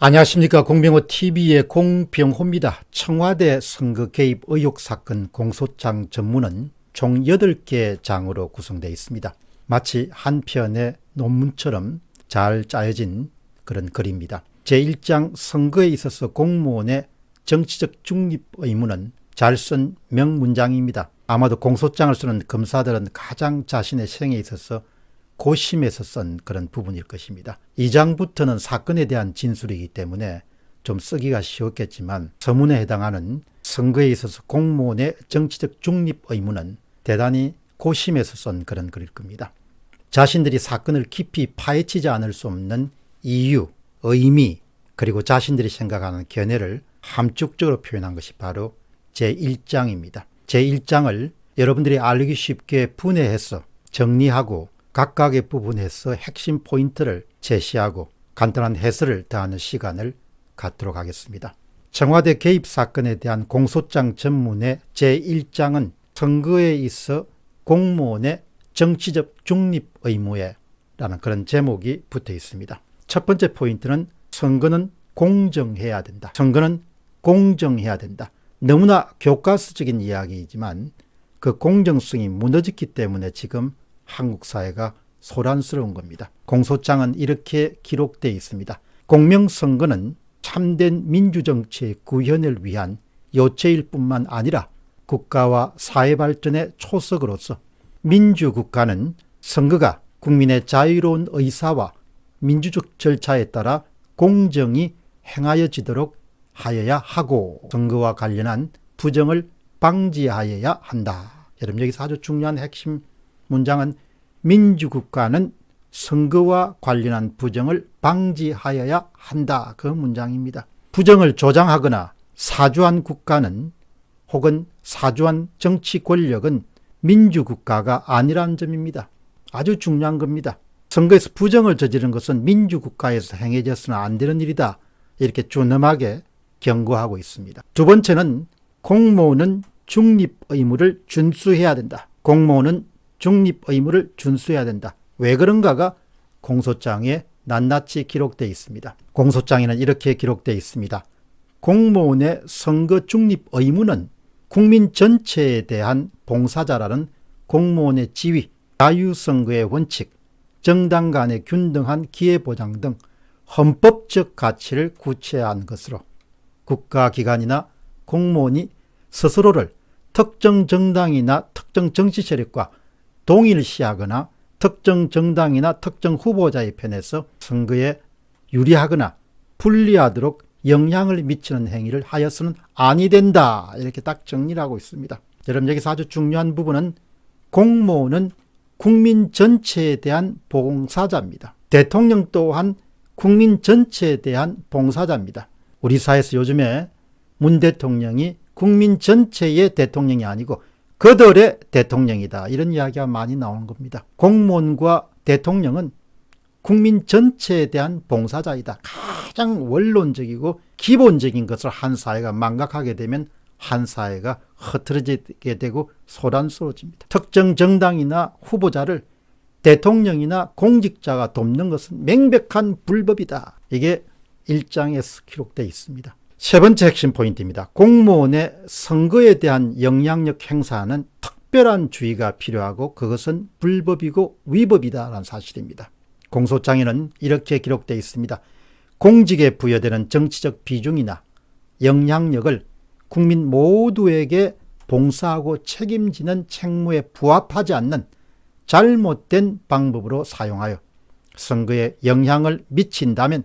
안녕하십니까. 공병호TV의 공병호입니다. 청와대 선거 개입 의혹 사건 공소장 전문은 총 8개 장으로 구성되어 있습니다. 마치 한 편의 논문처럼 잘 짜여진 그런 글입니다. 제1장 선거에 있어서 공무원의 정치적 중립 의무는 잘 쓴 명문장입니다. 아마도 공소장을 쓰는 검사들은 가장 자신의 생에 있어서 고심해서 쓴 그런 부분일 것입니다. 2장부터는 사건에 대한 진술이기 때문에 좀 쓰기가 쉬웠겠지만 서문에 해당하는 선거에 있어서 공무원의 정치적 중립 의무는 대단히 고심해서 쓴 그런 글일 겁니다. 자신들이 사건을 깊이 파헤치지 않을 수 없는 이유, 의미, 그리고 자신들이 생각하는 견해를 함축적으로 표현한 것이 바로 제1장입니다. 제1장을 여러분들이 알기 쉽게 분해해서 정리하고 각각의 부분에서 핵심 포인트를 제시하고 간단한 해설을 더하는 시간을 갖도록 하겠습니다. 청와대 개입 사건에 대한 공소장 전문의 제1장은 선거에 있어 공무원의 정치적 중립 의무에 라는 그런 제목이 붙어 있습니다. 첫 번째 포인트는 선거는 공정해야 된다. 선거는 공정해야 된다. 너무나 교과서적인 이야기이지만 그 공정성이 무너졌기 때문에 지금 한국 사회가 소란스러운 겁니다. 공소장은 이렇게 기록되어 있습니다. 공명선거는 참된 민주정치의 구현을 위한 요체일 뿐만 아니라 국가와 사회 발전의 초석으로서 민주국가는 선거가 국민의 자유로운 의사와 민주적 절차에 따라 공정히 행하여지도록 하여야 하고 선거와 관련한 부정을 방지하여야 한다. 여러분, 여기서 아주 중요한 핵심 문장은 민주국가는 선거와 관련한 부정을 방지하여야 한다. 그 문장입니다. 부정을 조장하거나 사주한 국가는 혹은 사주한 정치 권력은 민주국가가 아니라는 점입니다. 아주 중요한 겁니다. 선거에서 부정을 저지른 것은 민주국가에서 행해져서는 안 되는 일이다. 이렇게 준엄하게 경고하고 있습니다. 두 번째는 공무원은 중립 의무를 준수해야 된다. 공무원은 중립 의무를 준수해야 된다. 왜 그런가가 공소장에 낱낱이 기록되어 있습니다. 공소장에는 이렇게 기록되어 있습니다. 공무원의 선거 중립 의무는 국민 전체에 대한 봉사자라는 공무원의 지위, 자유선거의 원칙, 정당 간의 균등한 기회보장 등 헌법적 가치를 구체화한 것으로 국가기관이나 공무원이 스스로를 특정 정당이나 특정 정치 세력과 동일시하거나 특정 정당이나 특정 후보자의 편에서 선거에 유리하거나 불리하도록 영향을 미치는 행위를 하여서는 아니 된다. 이렇게 딱 정리를 하고 있습니다. 여러분, 여기서 아주 중요한 부분은 공무원은 국민 전체에 대한 봉사자입니다. 대통령 또한 국민 전체에 대한 봉사자입니다. 우리 사회에서 요즘에 문 대통령이 국민 전체의 대통령이 아니고 그들의 대통령이다. 이런 이야기가 많이 나오는 겁니다. 공무원과 대통령은 국민 전체에 대한 봉사자이다. 가장 원론적이고 기본적인 것을 한 사회가 망각하게 되면 한 사회가 흐트러지게 되고 소란스러워집니다. 특정 정당이나 후보자를 대통령이나 공직자가 돕는 것은 명백한 불법이다. 이게 1장에서 기록되어 있습니다. 세 번째 핵심 포인트입니다. 공무원의 선거에 대한 영향력 행사는 특별한 주의가 필요하고 그것은 불법이고 위법이다라는 사실입니다. 공소장에는 이렇게 기록되어 있습니다. 공직에 부여되는 정치적 비중이나 영향력을 국민 모두에게 봉사하고 책임지는 책무에 부합하지 않는 잘못된 방법으로 사용하여 선거에 영향을 미친다면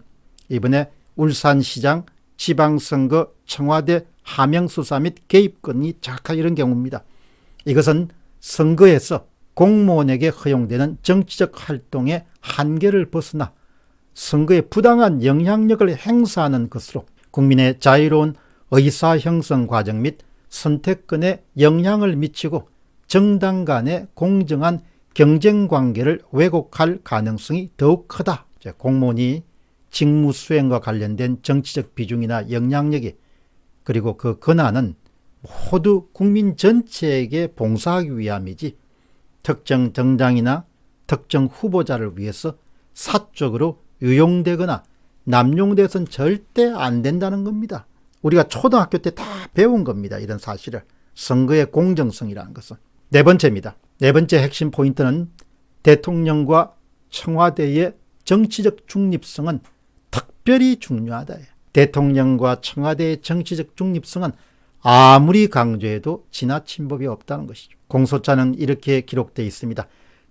이번에 울산시장 지방선거 청와대 하명수사 및 개입건이 작하 이런 경우입니다. 이것은 선거에서 공무원에게 허용되는 정치적 활동의 한계를 벗어나 선거에 부당한 영향력을 행사하는 것으로 국민의 자유로운 의사 형성 과정 및 선택권에 영향을 미치고 정당 간의 공정한 경쟁 관계를 왜곡할 가능성이 더욱 크다. 공무원이 직무 수행과 관련된 정치적 비중이나 영향력이 그리고 그 권한은 모두 국민 전체에게 봉사하기 위함이지 특정 정당이나 특정 후보자를 위해서 사적으로 유용되거나 남용돼서는 절대 안 된다는 겁니다. 우리가 초등학교 때 다 배운 겁니다. 이런 사실을. 선거의 공정성이라는 것은. 네 번째입니다. 네 번째 핵심 포인트는 대통령과 청와대의 정치적 중립성은 특별히 중요하다. 대통령과 청와대의 정치적 중립성은 아무리 강조해도 지나친 법이 없다는 것이죠. 공소장은 이렇게 기록되어 있습니다.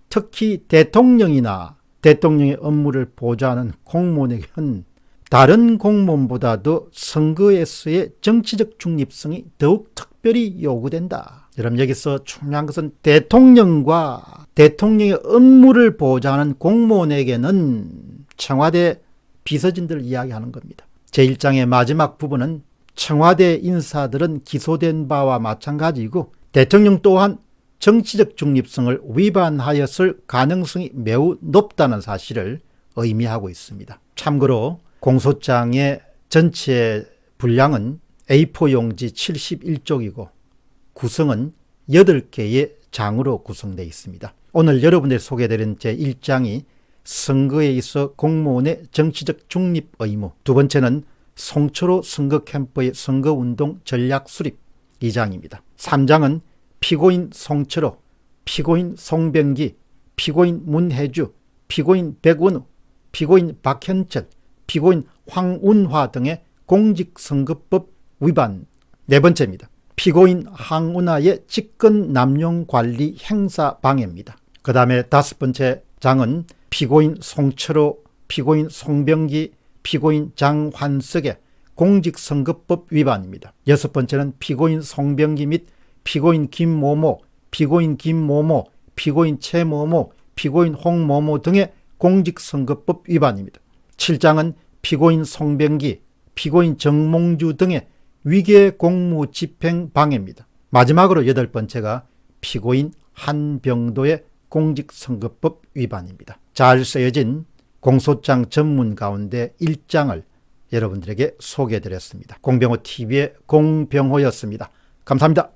특히 대통령이나 대통령의 업무를 보좌하는 공무원에게는 다른 공무원보다도 선거에서의 정치적 중립성이 더욱 특별히 요구된다. 여러분, 여기서 중요한 것은 대통령과 대통령의 업무를 보좌하는 공무원에게는 청와대 비서진들을 이야기하는 겁니다. 제1장의 마지막 부분은 청와대 인사들은 기소된 바와 마찬가지이고 대통령 또한 정치적 중립성을 위반하였을 가능성이 매우 높다는 사실을 의미하고 있습니다. 참고로 공소장의 전체 분량은 A4 용지 71쪽이고 구성은 8개의 장으로 구성되어 있습니다. 오늘 여러분들이 소개해드린 제1장이 선거에 있어 공무원의 정치적 중립 의무, 두 번째는 송철호 선거 캠프의 선거운동 전략 수립 2장입니다. 3장은 피고인 송철호, 피고인 송병기, 피고인 문혜주, 피고인 백원우, 피고인 박현철, 피고인 황운화 등의 공직선거법 위반. 네 번째입니다. 피고인 황운화의 직권 남용 관리 행사 방해입니다. 그 다음에 다섯 번째 장은 피고인 송철호, 피고인 송병기, 피고인 장환석의 공직선거법 위반입니다. 여섯 번째는 피고인 송병기 및 피고인 김모모, 피고인 김모모, 피고인 최모모, 피고인 홍모모 등의 공직선거법 위반입니다. 7장은 피고인 송병기, 피고인 정몽주 등의 위계 공무 집행 방해입니다. 마지막으로 여덟 번째가 피고인 한병도의 공직선거법 위반입니다. 잘 쓰여진 공소장 전문 가운데 1장을 여러분들에게 소개해드렸습니다. 공병호TV의 공병호였습니다. 감사합니다.